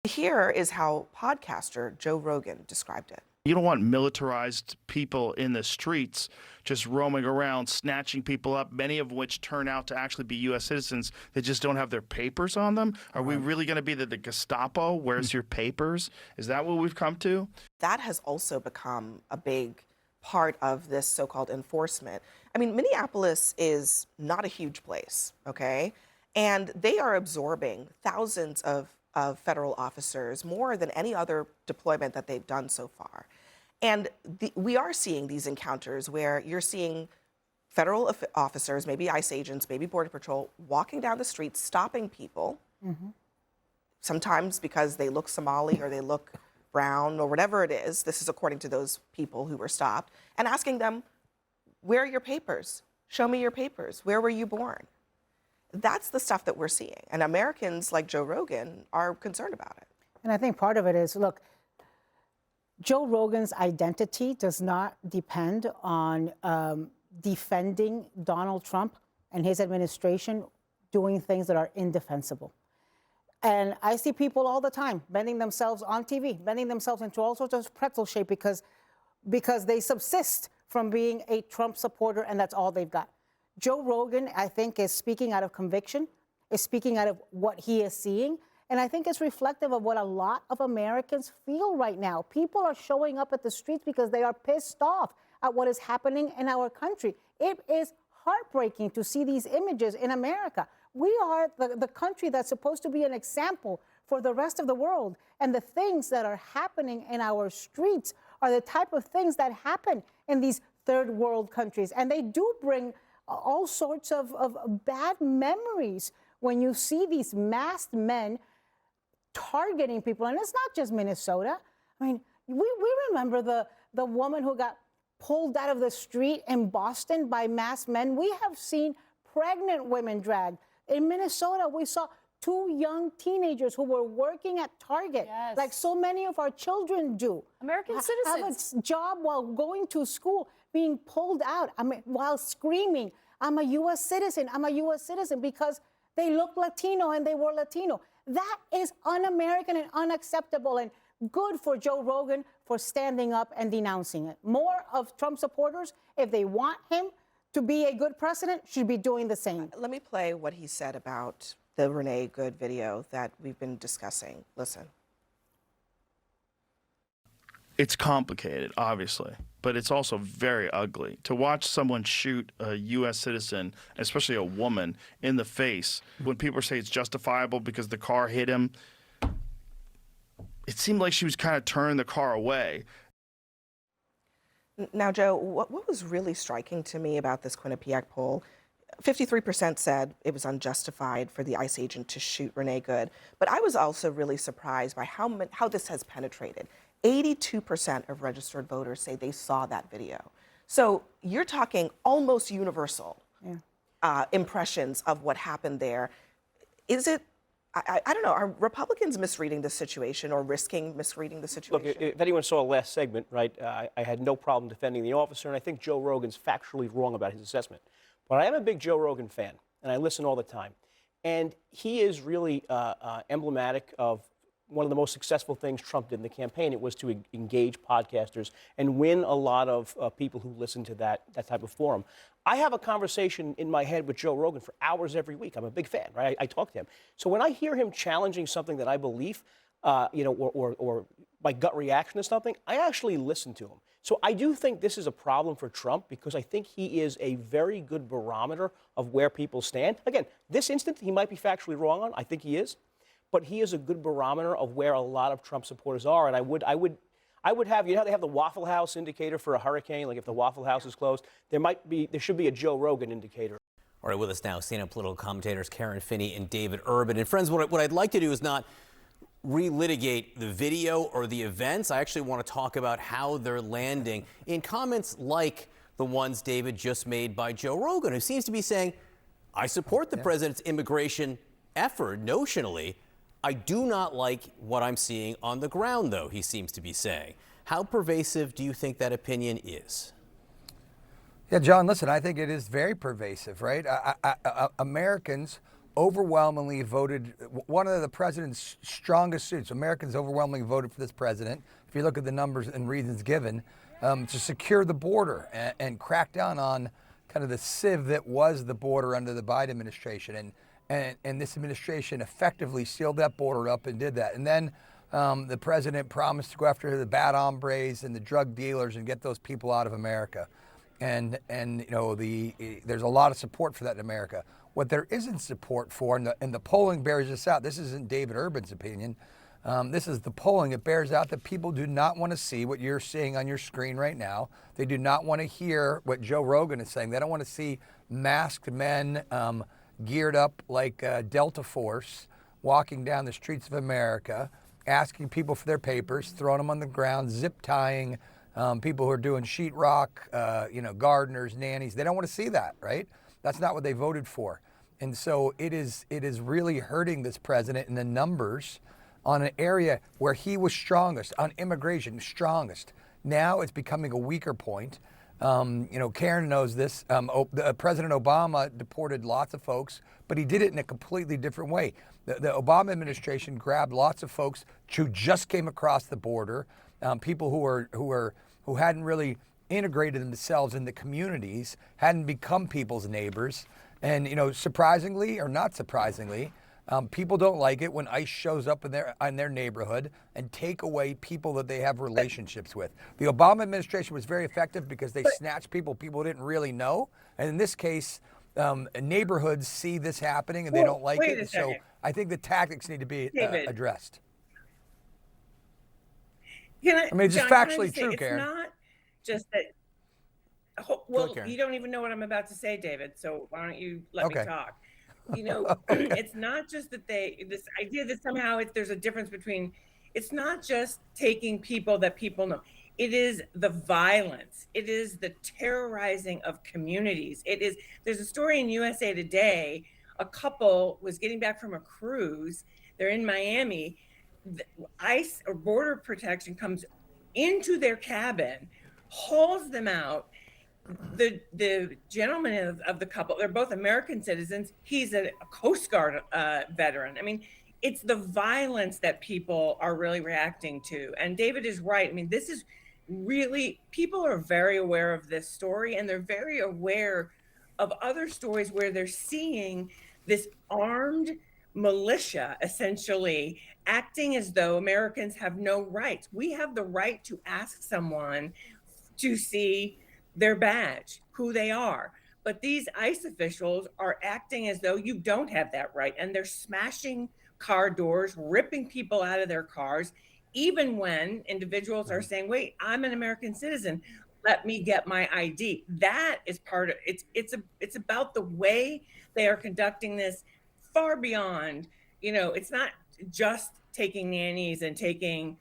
Here is how podcaster Joe Rogan described it. You don't want militarized people in the streets just roaming around, snatching people up, many of which turn out to actually be U.S. citizens that just don't have their papers on them. Are we really going to be the Gestapo? Where's your papers? Is that what we've come to? That has also become a big part of this so-called enforcement. I mean, Minneapolis is not a huge place, okay? And they are absorbing thousands of federal officers, more than any other deployment that they've done so far. And we are seeing these encounters where you're seeing federal officers, maybe ICE agents, maybe Border Patrol, walking down the street, stopping people, sometimes because they look Somali or they look brown or whatever it is. This is according to those people who were stopped, and asking them, where are your papers? Show me your papers. Where were you born? That's the stuff that we're seeing. And Americans like Joe Rogan are concerned about it. And I think part of it is, look, Joe Rogan's identity does not depend on defending Donald Trump and his administration doing things that are indefensible. And I see people all the time bending themselves on TV, bending themselves into all sorts of pretzel shape because they subsist from being a Trump supporter, and that's all they've got. Joe Rogan, I think, is speaking out of conviction, is speaking out of what he is seeing. And I think it's reflective of what a lot of Americans feel right now. People are showing up at the streets because they are pissed off at what is happening in our country. It is heartbreaking to see these images in America. We are the country that's supposed to be an example for the rest of the world. And the things that are happening in our streets are the type of things that happen in these third world countries. And they do bring all sorts of bad memories when you see these masked men targeting people. And it's not just Minnesota. I mean, we remember the woman who got pulled out of the street in Boston by masked men. We have seen pregnant women dragged. In Minnesota, we saw 2 young teenagers who were working at Target, like so many of our children do. American citizens. Have a job while going to school, being pulled out, while screaming, I'm a U.S. citizen, I'm a U.S. citizen, because they look Latino and they were Latino. That is un-American and unacceptable, and good for Joe Rogan for standing up and denouncing it. More of Trump supporters, if they want him to be a good president, should be doing the same. Let me play what he said about the Renee Good video that we've been discussing. Listen. It's complicated, obviously, but it's also very ugly. To watch someone shoot a U.S. citizen, especially a woman, in the face, when people say it's justifiable because the car hit him, it seemed like she was kind of turning the car away. Now, Joe, what was really striking to me about this Quinnipiac poll, 53% said it was unjustified for the ICE agent to shoot Renee Good. But I was also really surprised by how this has penetrated. 82% of registered voters say they saw that video. So you're talking almost universal impressions of what happened there. Is it, I don't know, are Republicans misreading the situation or risking misreading the situation? Look, if anyone saw the last segment, right, I had no problem defending the officer, and I think Joe Rogan's factually wrong about his assessment. But I am a big Joe Rogan fan, and I listen all the time. And he is really emblematic of one of the most successful things Trump did in the campaign. It was to engage podcasters and win a lot of people who listen to that type of forum. I have a conversation in my head with Joe Rogan for hours every week. I'm a big fan, right? I talk to him. So when I hear him challenging something that I believe, or my gut reaction to something, I actually listen to him. So I do think this is a problem for Trump because I think he is a very good barometer of where people stand. Again, this instant, he might be factually wrong on. I think he is. But he is a good barometer of where a lot of Trump supporters are. And I would have, you know how they have the Waffle House indicator for a hurricane? Like if the Waffle House is closed, there should be a Joe Rogan indicator. All right, with us now, stand-up political commentators Karen Finney and David Urban. And friends, what I'd like to do is not relitigate the video or the events. I actually want to talk about how they're landing in comments like the ones David just made by Joe Rogan, who seems to be saying, I support the president's immigration effort notionally. I do not like what I'm seeing on the ground, though, he seems to be saying. How pervasive do you think that opinion is? Yeah, John, listen, I think it is very pervasive, right? Americans overwhelmingly voted, one of the president's strongest suits. Americans overwhelmingly voted for this president. If you look at the numbers and reasons given, to secure the border and crack down on kind of the sieve that was the border under the Biden administration. And this administration effectively sealed that border up and did that. And then the president promised to go after the bad hombres and the drug dealers and get those people out of America. And you know, there's a lot of support for that in America. What there isn't support for, and the polling bears this out, this isn't David Urban's opinion, this is the polling. It bears out that people do not want to see what you're seeing on your screen right now. They do not want to hear what Joe Rogan is saying. They don't want to see masked men geared up like Delta Force walking down the streets of America, asking people for their papers, throwing them on the ground, zip tying people who are doing sheetrock, you know, gardeners, nannies. They don't want to see that, right? That's not what they voted for. And so it is really hurting this president in the numbers on an area where he was strongest, on immigration, strongest. Now it's becoming a weaker point. You know, Karen knows this. President Obama deported lots of folks, but he did it in a completely different way. The Obama administration grabbed lots of folks who just came across the border, people who hadn't really integrated themselves in the communities, hadn't become people's neighbors. And, you know, surprisingly or not surprisingly, people don't like it when ICE shows up in their neighborhood and take away people that they have relationships with. The Obama administration was very effective because they snatched people didn't really know. And in this case, neighborhoods see this happening and they don't like it. And so I think the tactics need to be addressed. I mean, it's just factually true, Karen. It's not just that. Well, you don't even know what I'm about to say, David. So why don't you let me talk? You know, it's not just that this idea that somehow there's a difference between, it's not just taking people that people know. It is the violence. It is the terrorizing of communities. There's a story in USA Today. A couple was getting back from a cruise. They're in Miami. ICE or Border Protection comes into their cabin, hauls them out. The gentleman of the couple, they're both American citizens. He's a Coast Guard veteran. I mean, it's the violence that people are really reacting to. And David is right. I mean, this is really, people are very aware of this story, and they're very aware of other stories where they're seeing this armed militia essentially acting as though Americans have no rights. We have the right to ask someone to see their badge, who they are. But these ICE officials are acting as though you don't have that right. And they're smashing car doors, ripping people out of their cars, even when individuals are saying, wait, I'm an American citizen. Let me get my ID. That is part of it's about the way they are conducting this, far beyond, you know, it's not just taking nannies and taking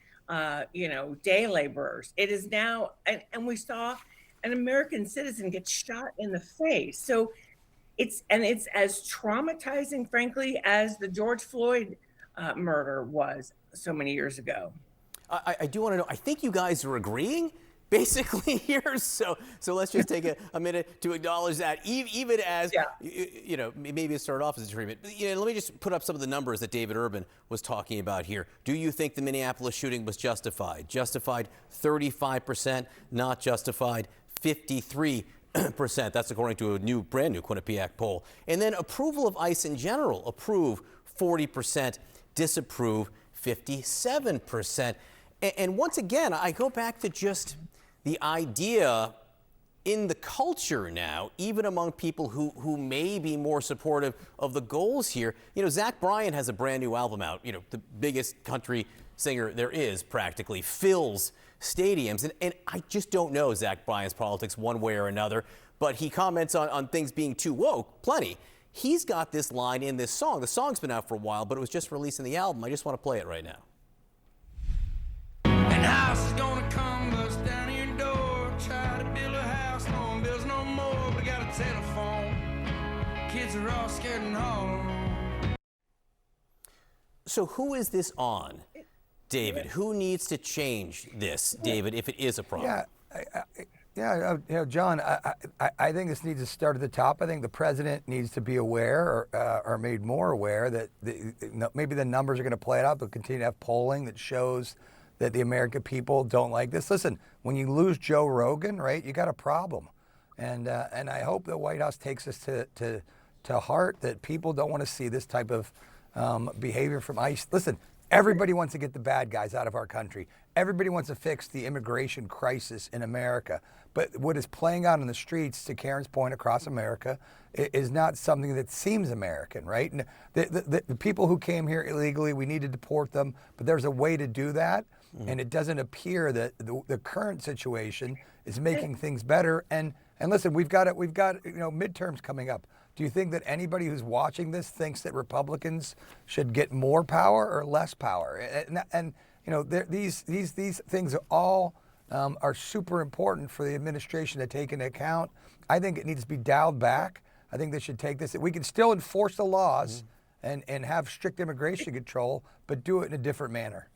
you know, day laborers. It is now, and we saw an American citizen get shot in the face. So it's as traumatizing, frankly, as the George Floyd murder was so many years ago. I do want to know, I think you guys are agreeing basically here. So let's just take a minute to acknowledge that, even as, you know, maybe it started off as a treatment. But, you know, let me just put up some of the numbers that David Urban was talking about here. Do you think the Minneapolis shooting was justified? Justified 35%, not justified 53%. That's according to a brand new Quinnipiac poll. And then approval of ICE in general, approve 40%, disapprove 57%. And once again, I go back to just the idea in the culture now, even among people who may be more supportive of the goals here. You know, Zach Bryan has a brand new album out, you know, the biggest country singer there is practically, fills stadiums. And I just don't know Zach Bryan's politics one way or another, but he comments on things being too woke, plenty. He's got this line in this song. The song's been out for a while, but it was just released in the album. I just want to play it right now. And the house is gonna come, bust down your door. Try to build a house, no one builds no more. We got a telephone, kids are all scared and home. So who is this on, David? Who needs to change this, David, if it is a problem? Yeah, Yeah, John, I think this needs to start at the top. I think the president needs to be aware or made more aware that maybe the numbers are going to play it out. They'll continue to have polling that shows that the American people don't like this. Listen, when you lose Joe Rogan, right, you got a problem. And I hope the White House takes this to heart, that people don't want to see this type of behavior from ICE. Listen, everybody wants to get the bad guys out of our country. Everybody wants to fix the immigration crisis in America. But what is playing out in the streets, to Karen's point, across America, is not something that seems American, right? And the people who came here illegally, we need to deport them, but there's a way to do that. And it doesn't appear that the current situation is making things better. And listen, we've got midterms coming up. Do you think that anybody who's watching this thinks that Republicans should get more power or less power? And these things are all are super important for the administration to take into account. I think it needs to be dialed back. I think they should take this. We can still enforce the laws and have strict immigration control, but do it in a different manner.